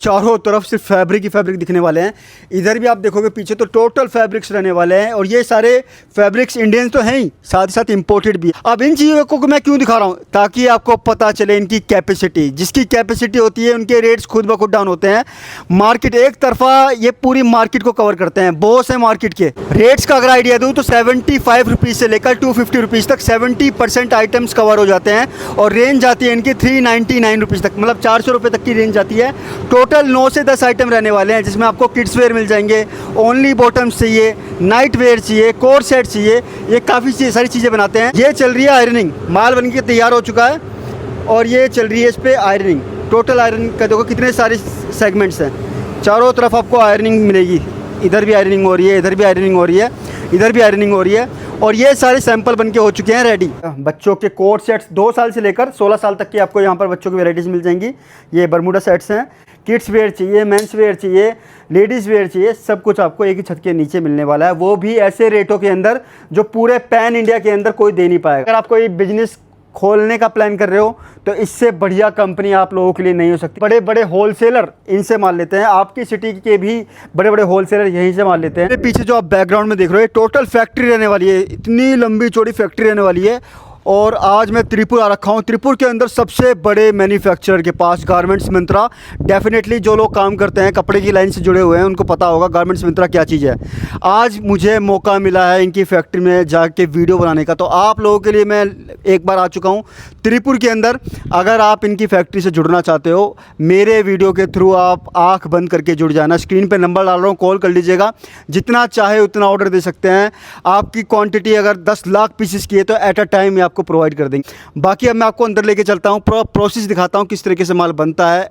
चारों तरफ सिर्फ फैब्रिक ही फैब्रिक दिखने वाले हैं। इधर भी आप देखोगे पीछे तो टोटल फैब्रिक्स रहने वाले हैं और ये सारे फैब्रिक्स इंडियन तो हैं ही, साथ ही साथ इंपोर्टेड भी। अब इन चीज़ों को मैं क्यों दिखा रहा हूँ, ताकि आपको पता चले इनकी कैपेसिटी। जिसकी कैपेसिटी होती है उनके रेट्स खुद ब खुद डाउन होते हैं। मार्केट एक तरफा ये पूरी मार्केट को कवर करते हैं। बहुत से मार्केट के रेट्स का अगर आइडिया दूँ तो 75 रुपीज़ से लेकर 250 रुपीज़ तक 70% आइटम्स कवर हो जाते हैं और रेंज आती है इनकी 399 रुपीज़ तक, मतलब 400 रुपये तक की रेंज आती है। टोटल 9 से 10 आइटम रहने वाले हैं, जिसमें आपको किड्स वेयर मिल जाएंगे, ओनली बॉटम्स चाहिए, नाइट वेयर चाहिए, कोर सेट चाहिए, ये काफ़ी सारी चीज़ें बनाते हैं। ये चल रही है आयरनिंग, माल बन के तैयार हो चुका है और ये चल रही है इस पर आयरनिंग। टोटल आयरनिंग का देखो कितने सारे सेगमेंट्स हैं, चारों तरफ आपको आयरनिंग मिलेगी। इधर भी आयरनिंग हो रही है, इधर भी आयरनिंग हो रही है, इधर भी आयरनिंग हो रही है और ये सारे सैंपल बनके हो चुके हैं रेडी। बच्चों के कोट सेट्स 2 साल से लेकर 16 साल तक की आपको यहाँ पर बच्चों की वैराइटीज़ मिल जाएंगी। ये बरमूडा सेट्स हैं। किड्स वेयर चाहिए, मेंस वेयर चाहिए, लेडीज़ वेयर चाहिए, सब कुछ आपको एक ही छत के नीचे मिलने वाला है, वो भी ऐसे रेटों के अंदर जो पूरे पैन इंडिया के अंदर कोई दे नहीं पाएगा। अगर आप कोई बिजनेस खोलने का प्लान कर रहे हो तो इससे बढ़िया कंपनी आप लोगों के लिए नहीं हो सकती। बड़े बड़े होलसेलर इनसे माल लेते हैं, आपकी सिटी के भी बड़े बड़े होलसेलर यहीं से माल लेते हैं। पीछे जो आप बैकग्राउंड में देख रहे हो टोटल फैक्ट्री रहने वाली है, इतनी लंबी चौड़ी फैक्ट्री रहने वाली है। और आज मैं त्रिपुर आ रखा हूँ। त्रिपुर के अंदर सबसे बड़े मैन्युफैक्चरर के पास गारमेंट्स मिंत्रा, डेफिनेटली जो लोग काम करते हैं कपड़े की लाइन से जुड़े हुए हैं उनको पता होगा गारमेंट्स मिंत्रा क्या चीज़ है। आज मुझे मौका मिला है इनकी फैक्ट्री में जाके वीडियो बनाने का, तो आप लोगों के लिए मैं एक बार आ चुका हूँ त्रिपुर के अंदर। अगर आप इनकी फैक्ट्री से जुड़ना चाहते हो, मेरे वीडियो के थ्रू आप आँख बंद करके जुड़ जाना। स्क्रीन पर नंबर डाल रहा हूँ, कॉल कर लीजिएगा, जितना चाहे उतना ऑर्डर दे सकते हैं। आपकी क्वान्टिटी अगर 10 लाख पीसेस की है तो एट अ टाइम आपको प्रोवाइड कर देंगे। बाकी अब मैं आपको अंदर लेके चलता हूँ, प्रोसेस दिखाता हूँ किस तरीके से माल बनता है।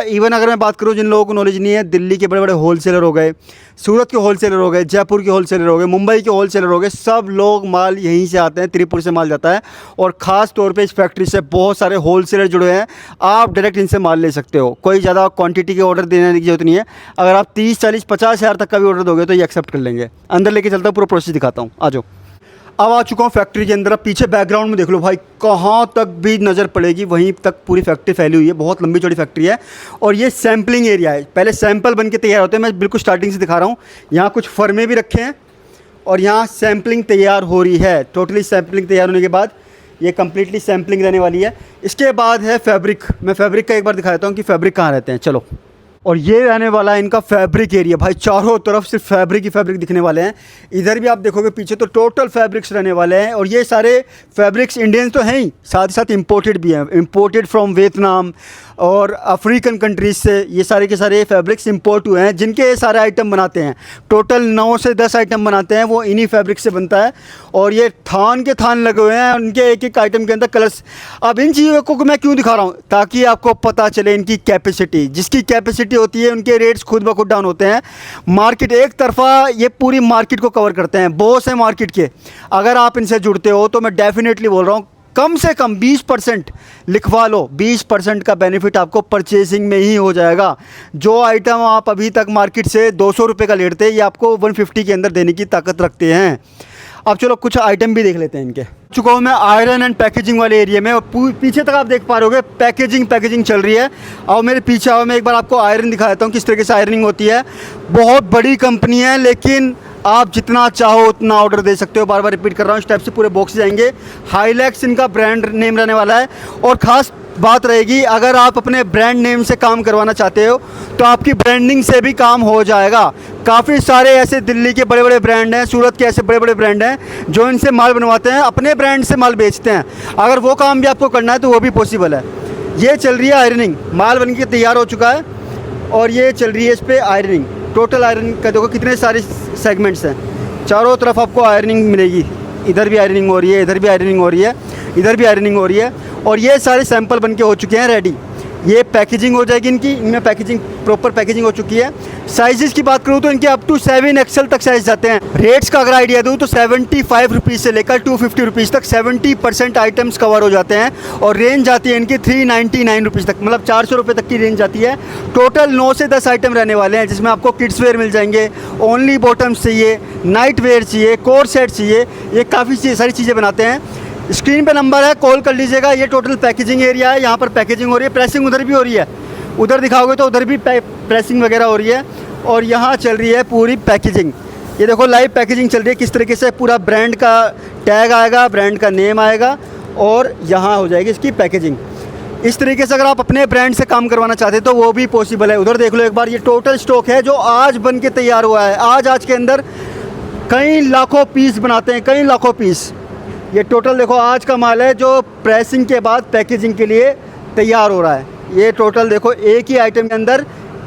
इवन अगर मैं बात करूँ जिन लोगों को नॉलेज नहीं है, दिल्ली के बड़े बड़े होलसेलर हो गए, सूरत के होलसेलर हो गए, जयपुर के होलसेलर हो गए, मुंबई के होलसेलर हो गए, सब लोग माल यहीं से आते हैं, त्रिपुर से माल जाता है। और ख़ास तौर पे इस फैक्ट्री से बहुत सारे होलसेलर जुड़े हैं, आप डायरेक्ट इनसे माल ले सकते हो। कोई ज़्यादा क्वांटिटी के ऑर्डर देने की जरूरत नहीं है। अगर आप 30, 40, 50 हज़ार तक का भी ऑर्डर दोगे तो ये एक्सेप्ट कर लेंगे। अंदर लेके चलता हूँ, पूरा प्रोसेस दिखाता हूँ, आ जाओ। अब आ चुका हूँ फैक्ट्री के अंदर। अब पीछे बैकग्राउंड में देख लो भाई, कहाँ तक भी नज़र पड़ेगी वहीं तक पूरी फैक्ट्री फैली हुई है। बहुत लंबी चौड़ी फैक्ट्री है और ये सैम्पलिंग एरिया है। पहले सैंपल बन के तैयार होते हैं, मैं बिल्कुल स्टार्टिंग से दिखा रहा हूँ। यहाँ कुछ फर्मे भी रखे हैं और यहाँ सैम्पलिंग तैयार हो रही है। टोटली सैम्पलिंग तैयार होने के बाद ये कम्प्लीटली सैम्पलिंग रहने वाली है। इसके बाद है फैब्रिक। मैं फैब्रिक का एक बार दिखाता हूँ कि फैब्रिक कहाँ रहते हैं, चलो। और ये रहने वाला है इनका फैब्रिक एरिया। भाई चारों तरफ सिर्फ फैब्रिक ही फैब्रिक दिखने वाले हैं। इधर भी आप देखोगे पीछे तो टोटल फैब्रिक्स रहने वाले हैं और ये सारे फैब्रिक्स इंडियन तो हैं ही, साथ ही साथ इंपोर्टेड भी हैं। इंपोर्टेड फ्रॉम वियतनाम और अफ्रीकन कंट्रीज से ये सारे के सारे फैब्रिक्स इंपोर्ट हुए हैं, जिनके ये सारे आइटम बनाते हैं। टोटल 9 से 10 आइटम बनाते हैं, वो इन्हीं फैब्रिक से बनता है। और ये थान के थान लगे हुए हैं उनके एक एक आइटम के अंदर कलर्स। अब इन चीज़ों को मैं क्यों दिखा रहा हूँ, ताकि आपको पता चले इनकी कैपेसिटी। जिसकी कैपेसिटी होती है उनके रेट्स खुद ब खुद डाउन होते हैं। मार्केट एक तरफा ये पूरी मार्केट को कवर करते हैं, बहुत से मार्केट के। अगर आप इनसे जुड़ते हो तो मैं डेफिनेटली बोल रहा हूँ कम से कम 20% लिखवा लो। 20% का बेनिफिट आपको परचेसिंग में ही हो जाएगा। जो आइटम आप अभी तक मार्केट से 200 रुपये का लेते हैं, ये आपको 150 के अंदर देने की ताकत रखते हैं। अब चलो कुछ आइटम भी देख लेते हैं इनके। चुका हूँ मैं आयरन एंड पैकेजिंग वाले एरिया में और पीछे तक आप देख पा रहे होगे पैकेजिंग चल रही है। और मेरे पीछे आओ, मैं एक बार आपको आयरन दिखा देता हूँ किस तरीके से आयरनिंग होती है। बहुत बड़ी कंपनी है, लेकिन आप जितना चाहो उतना ऑर्डर दे सकते हो। बार बार रिपीट कर रहा हूँ, स्टेप से पूरे बॉक्स जाएंगे। हाईलैक्स इनका ब्रांड नेम रहने वाला है। और ख़ास बात रहेगी, अगर आप अपने ब्रांड नेम से काम करवाना चाहते हो तो आपकी ब्रांडिंग से भी काम हो जाएगा। काफ़ी सारे ऐसे दिल्ली के बड़े बड़े ब्रांड हैं, सूरत के ऐसे बड़े बड़े ब्रांड हैं जो इनसे माल बनवाते हैं, अपने ब्रांड से माल बेचते हैं। अगर वो काम भी आपको करना है तो वो भी पॉसिबल है। ये चल रही है आयरनिंग, माल बन के तैयार हो चुका है और ये चल रही है इस पर आयरनिंग। टोटल आयरनिंग का देखो कितने सारे सेगमेंट्स हैं, चारों तरफ आपको आयरनिंग मिलेगी। इधर भी आयरनिंग हो रही है, इधर भी आयरनिंग हो रही है, इधर भी आयरनिंग हो रही है और ये सारे सैंपल बनके हो चुके हैं रेडी। ये पैकेजिंग हो जाएगी इनकी, इनमें पैकेजिंग प्रॉपर पैकेजिंग हो चुकी है। साइज़ की बात करूँ तो इनके अप टू 7 XL तक साइज़ जाते हैं। रेट्स का अगर आइडिया दूँ तो 75 रुपीज़ से लेकर 250 रुपीज़ तक 70% आइटम्स कवर हो जाते हैं और रेंज आती है इनकी 399 रुपीज़ तक, मतलब 400 रुपये तक की रेंज आती है। टोटल 9 से 10 आइटम रहने वाले हैं, जिसमें आपको किड्स वेयर मिल जाएंगे, ओनली बॉटम्स चाहिए, नाइट वेयर चाहिए, कोर सेट चाहिए, ये काफ़ी सारी चीज़ें बनाते हैं। स्क्रीन पे नंबर है, कॉल कर लीजिएगा। ये टोटल पैकेजिंग एरिया है, यहाँ पर पैकेजिंग हो रही है, प्रेसिंग उधर भी हो रही है। उधर दिखाओगे तो उधर भी प्रेसिंग वगैरह हो रही है, और यहाँ चल रही है पूरी पैकेजिंग। ये देखो लाइव पैकेजिंग चल रही है, किस तरीके से पूरा ब्रांड का टैग आएगा, ब्रांड का नेम आएगा, और यहाँ हो जाएगी इसकी पैकेजिंग। इस तरीके से अगर आप अपने ब्रांड से काम करवाना चाहते हैं तो वो भी पॉसिबल है। उधर देख लो एक बार, ये टोटल स्टॉक है जो आज बन के तैयार हुआ है। आज के अंदर कई लाखों पीस बनाते हैं, कई लाखों पीस। ये टोटल देखो आज का माल है जो प्रेसिंग के बाद पैकेजिंग के लिए तैयार हो रहा है। ये टोटल देखो एक ही आइटम के अंदर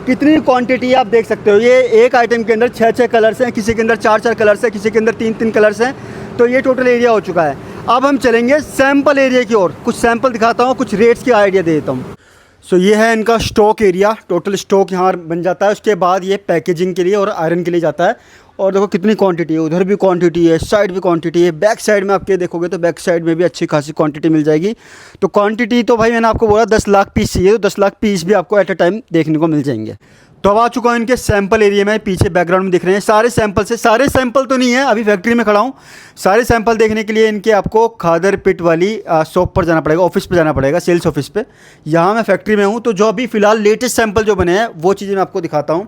कितनी क्वांटिटी आप देख सकते हो। ये एक आइटम के अंदर 6 कलर्स हैं, किसी के अंदर 4 कलर्स हैं, किसी के अंदर 3 कलर्स हैं। तो ये टोटल एरिया हो चुका है। अब हम चलेंगे सैंपल एरिया की ओर, कुछ सैंपल दिखाता हूँ, कुछ रेट्स की आइडिया दे देता हूँ। सो ये है इनका स्टॉक एरिया, टोटल स्टॉक यहाँ बन जाता है। उसके बाद ये पैकेजिंग के लिए और आयरन के लिए जाता है। और देखो कितनी क्वांटिटी है, उधर भी क्वांटिटी है, साइड भी क्वांटिटी है, बैक साइड में आपके देखोगे तो बैक साइड में भी अच्छी खासी क्वांटिटी मिल जाएगी। तो क्वांटिटी तो भाई मैंने आपको बोला 10 लाख पीस चाहिए, तो 10 लाख पीस भी आपको एट अ टाइम देखने को मिल जाएंगे। तो अब आ चुका हूँ इनके सैंपल एरिया में, पीछे बैकग्राउंड में दिख रहे हैं सारे सैंपल से। सारे सैंपल तो नहीं है, अभी फैक्ट्री में खड़ा हूँ। सारे सैंपल देखने के लिए इनके आपको खादर पिट वाली शॉप पर जाना पड़ेगा, ऑफिस पर जाना पड़ेगा, सेल्स ऑफिस पे। यहाँ मैं फैक्ट्री में हूँ, तो जो अभी फ़िलहाल लेटेस्ट सैंपल जो बने हैं वो चीज़ें मैं आपको दिखाता हूँ।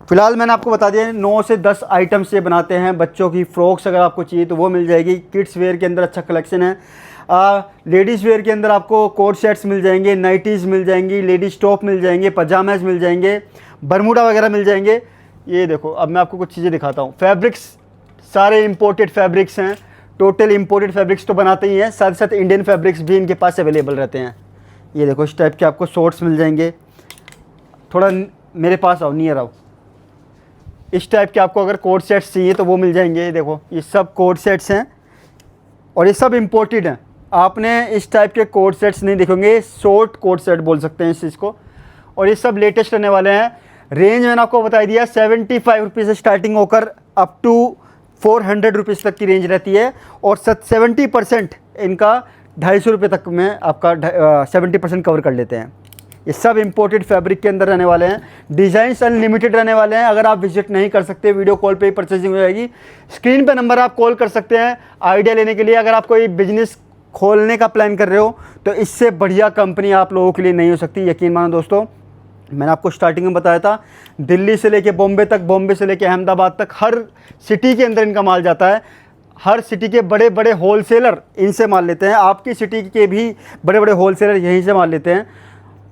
फ़िलहाल मैंने आपको बता दिया 9 से 10 आइटम से बनाते हैं। बच्चों की फ्रॉक्स अगर आपको चाहिए तो वो मिल जाएगी। किड्स वेयर के अंदर अच्छा कलेक्शन है। लेडीज़ वेयर के अंदर आपको कोट सेट्स मिल जाएंगे, नाइटीज़ मिल जाएंगी, लेडीज़ टॉप मिल जाएंगे, पजामाज मिल जाएंगे, बरमूडा वगैरह मिल जाएंगे। ये देखो अब मैं आपको कुछ चीज़ें दिखाता हूँ। फैब्रिक्स सारे इंपोर्टेड फैब्रिक्स हैं, टोटल इंपोर्टेड फैब्रिक्स तो बनाते ही हैं, साथ साथ इंडियन फैब्रिक्स भी इनके पास अवेलेबल रहते हैं। ये देखो इस टाइप के आपको शॉर्ट्स मिल जाएंगे। थोड़ा मेरे पास आओ, नियर आओ। इस टाइप के आपको अगर कोट सेट्स चाहिए तो वो मिल जाएंगे। ये देखो ये सब कोट सेट्स हैं और ये सब इंपोर्टेड हैं। आपने इस टाइप के कोट सेट्स नहीं देखेंगे, शॉर्ट कोट सेट बोल सकते हैं इस चीज़ को। और ये सब लेटेस्ट रहने वाले हैं। रेंज मैंने आपको बता दिया 75 रुपीज़ से स्टार्टिंग होकर अप टू 400 रुपीज़ तक की रेंज रहती है। और 70% इनका 250 रुपये तक में आपका 70% कवर कर लेते हैं। ये सब इंपोर्टेड फैब्रिक के अंदर रहने वाले हैं। डिज़ाइंस अनलिमिटेड रहने वाले हैं। अगर आप विजिट नहीं कर सकते, वीडियो कॉल पे ही परचेजिंग हो जाएगी। स्क्रीन पे नंबर आप कॉल कर सकते हैं आइडिया लेने के लिए। अगर आप कोई बिजनेस खोलने का प्लान कर रहे हो तो इससे बढ़िया कंपनी आप लोगों के लिए नहीं हो सकती, यकीन मानो दोस्तों। मैंने आपको स्टार्टिंग में बताया था, दिल्ली से लेके बॉम्बे तक, बॉम्बे से लेके अहमदाबाद तक, हर सिटी के अंदर इनका माल जाता है। हर सिटी के बड़े बड़े होलसेलर इनसे माल लेते हैं। आपकी सिटी के भी बड़े बड़े होलसेलर यहीं से माल लेते हैं।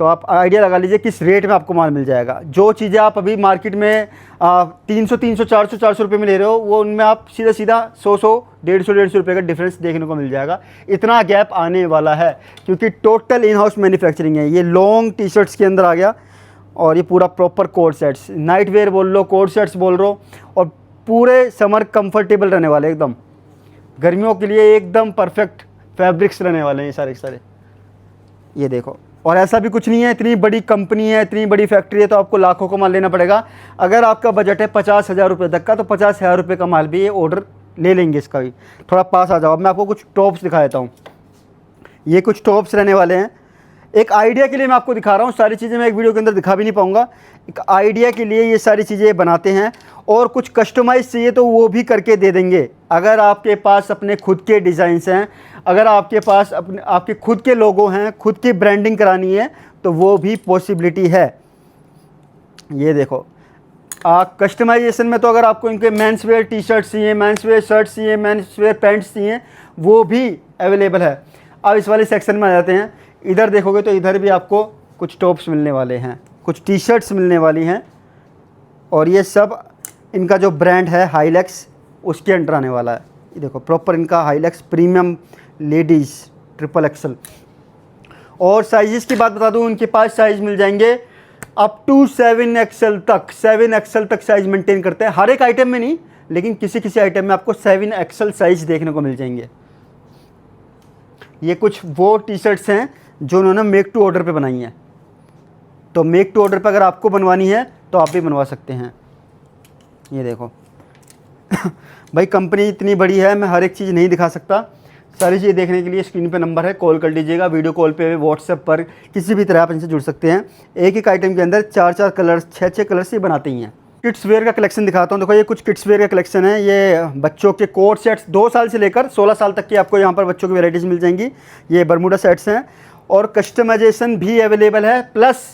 तो आप आइडिया लगा लीजिए किस रेट में आपको माल मिल जाएगा। जो चीज़ें आप अभी मार्केट में 300, 400 रुपये में ले रहे हो, वो उनमें आप सीधा 100, 150 रुपये का डिफरेंस देखने को मिल जाएगा। इतना गैप आने वाला है क्योंकि टोटल इन हाउस मैन्युफैक्चरिंग है। ये लॉन्ग टी शर्ट्स के अंदर आ गया और ये पूरा proper coat sets, night wear बोल लो, कोट सेट्स बोल रहे हो, और पूरे समर कंफर्टेबल रहने वाले, एकदम गर्मियों के लिए एकदम परफेक्ट फैब्रिक्स रहने वाले हैं ये सारे के सारे। ये देखो, और ऐसा भी कुछ नहीं है, इतनी बड़ी कंपनी है, इतनी बड़ी फैक्ट्री है तो आपको लाखों का माल लेना पड़ेगा। अगर आपका बजट है 50,000 रुपये तक का तो 50,000 रुपये का माल भी ये ऑर्डर ले लेंगे। इसका भी थोड़ा पास आ जाओ। अब मैं आपको कुछ टॉप्स दिखा देता हूँ। ये कुछ टॉप्स रहने वाले हैं। एक आइडिया के लिए मैं आपको दिखा रहा हूँ, सारी चीज़ें मैं एक वीडियो के अंदर दिखा भी नहीं पाऊँगा। एक आइडिया के लिए ये सारी चीज़ें बनाते हैं। और कुछ कस्टमाइज़ चाहिए तो वो भी करके दे देंगे। अगर आपके पास अपने खुद के डिज़ाइंस हैं, अगर आपके पास आपके खुद के लोगो हैं, खुद की ब्रांडिंग करानी है तो वो भी पॉसिबिलिटी है। ये देखो कस्टमाइजेशन में तो अगर आपको इनके मेंस वेयर टी शर्ट्स चाहिए, मेंस वेयर शर्ट्स चाहिए, मेंस वेयर पैंट्स चाहिए, वो भी अवेलेबल है। अब इस वाले सेक्शन में आ जाते हैं। इधर देखोगे तो इधर भी आपको कुछ टॉप्स मिलने वाले हैं, कुछ टी शर्ट्स मिलने वाली हैं। और ये सब इनका जो ब्रांड है हाईलैक्स, उसके अंडर आने वाला है। ये देखो प्रॉपर इनका हाईलैक्स प्रीमियम लेडीज़ XXL। और साइज़ की बात बता दूं, उनके पास साइज़ मिल जाएंगे अप टू 7XL तक। 7XL तक साइज़ मेंटेन करते हैं। हर एक आइटम में नहीं, लेकिन किसी किसी आइटम में आपको 7XL साइज़ देखने को मिल जाएंगे। ये कुछ वो टी शर्ट्स हैं जो उन्होंने मेक टू ऑर्डर पे बनाई हैं। तो मेक टू ऑर्डर पे अगर आपको बनवानी है तो आप भी बनवा सकते हैं। ये देखो भाई कंपनी इतनी बड़ी है, मैं हर एक चीज़ नहीं दिखा सकता। सारी चीज़ देखने के लिए स्क्रीन पे नंबर है, कॉल कर लीजिएगा। वीडियो कॉल पे, व्हाट्सएप पर, किसी भी तरह आप इनसे जुड़ सकते हैं। एक एक आइटम के अंदर 4 कलर्स, 6 कलर्स ही बनाते ही हैं। किड्स वेयर का कलेक्शन दिखाता हूँ। देखो ये कुछ किड्स वेयर का कलेक्शन है। ये बच्चों के कोट सेट्स 2 साल से लेकर 16 साल तक की आपको यहाँ पर बच्चों की वैराइटीज़ मिल जाएंगी। ये बरमूडा सेट्स हैं और कस्टमाइजेशन भी अवेलेबल है। प्लस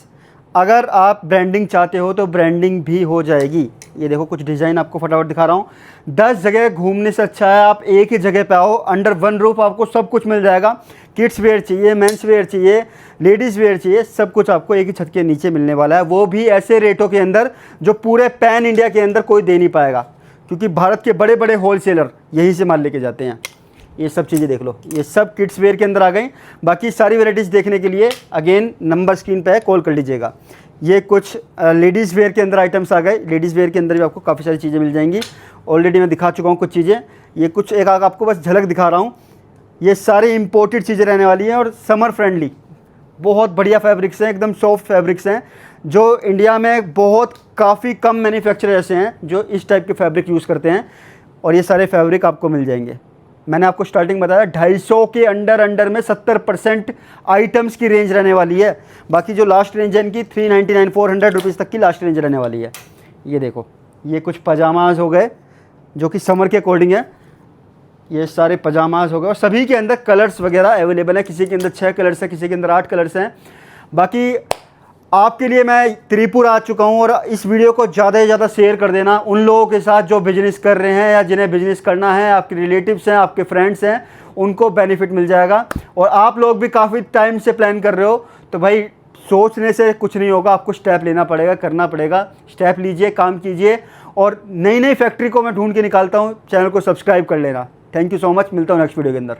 अगर आप ब्रांडिंग चाहते हो तो ब्रांडिंग भी हो जाएगी। ये देखो कुछ डिज़ाइन आपको फटाफट दिखा रहा हूँ। 10 जगह घूमने से अच्छा है आप एक ही जगह पे आओ, अंडर वन रूफ आपको सब कुछ मिल जाएगा। किड्स वेयर चाहिए, मेंस वेयर चाहिए, लेडीज़ वेयर चाहिए, सब कुछ आपको एक ही छत के नीचे मिलने वाला है, वो भी ऐसे रेटों के अंदर जो पूरे पैन इंडिया के अंदर कोई दे नहीं पाएगा, क्योंकि भारत के बड़े बड़े होलसेलर यहीं से माल लेके जाते हैं। ये सब चीज़ें देख लो, ये सब किड्स वेयर के अंदर आ गई। बाकी सारी वैराइटीज़ देखने के लिए अगेन नंबर स्क्रीन पे है, कॉल कर लीजिएगा। ये कुछ लेडीज़ वेयर के अंदर आइटम्स आ गए। लेडीज़ वेयर के अंदर भी आपको काफ़ी सारी चीज़ें मिल जाएंगी। ऑलरेडी मैं दिखा चुका हूँ कुछ चीज़ें, ये कुछ एक आपको बस झलक दिखा रहा हूँ। ये सारे इंपोर्टेड चीज़ें रहने वाली हैं और समर फ्रेंडली, बहुत बढ़िया फैब्रिक्स हैं, एकदम सॉफ्ट फैब्रिक्स हैं, जो इंडिया में बहुत काफ़ी कम मैन्युफैक्चरर ऐसे हैं जो इस टाइप के फैब्रिक यूज़ करते हैं। और ये सारे फैब्रिक आपको मिल जाएंगे। मैंने आपको स्टार्टिंग बताया 250 के अंडर में 70% आइटम्स की रेंज रहने वाली है। बाकी जो लास्ट रेंज है इनकी 399 400 रुपीज़ तक की लास्ट रेंज रहने वाली है। ये देखो, ये कुछ पजामाज हो गए जो कि समर के अकॉर्डिंग है। ये सारे पजामाज हो गए और सभी के अंदर कलर्स वगैरह अवेलेबल है। किसी के अंदर 6 कलर्स हैं, किसी के अंदर 8 कलर्स हैं। बाकी आपके लिए मैं त्रिपुर आ चुका हूँ और इस वीडियो को ज़्यादा से ज़्यादा शेयर कर देना उन लोगों के साथ जो बिज़नेस कर रहे हैं या जिन्हें बिज़नेस करना है, आपके रिलेटिव्स हैं, आपके फ्रेंड्स हैं, उनको बेनिफिट मिल जाएगा। और आप लोग भी काफ़ी टाइम से प्लान कर रहे हो तो भाई सोचने से कुछ नहीं होगा, आपको स्टेप लेना पड़ेगा, करना पड़ेगा। स्टेप लीजिए, काम कीजिए और नई नई फैक्ट्री को मैं ढूंढ के निकालता हूँ। चैनल को सब्सक्राइब कर लेना। थैंक यू सो मच, मिलता हूँ नेक्स्ट वीडियो के अंदर।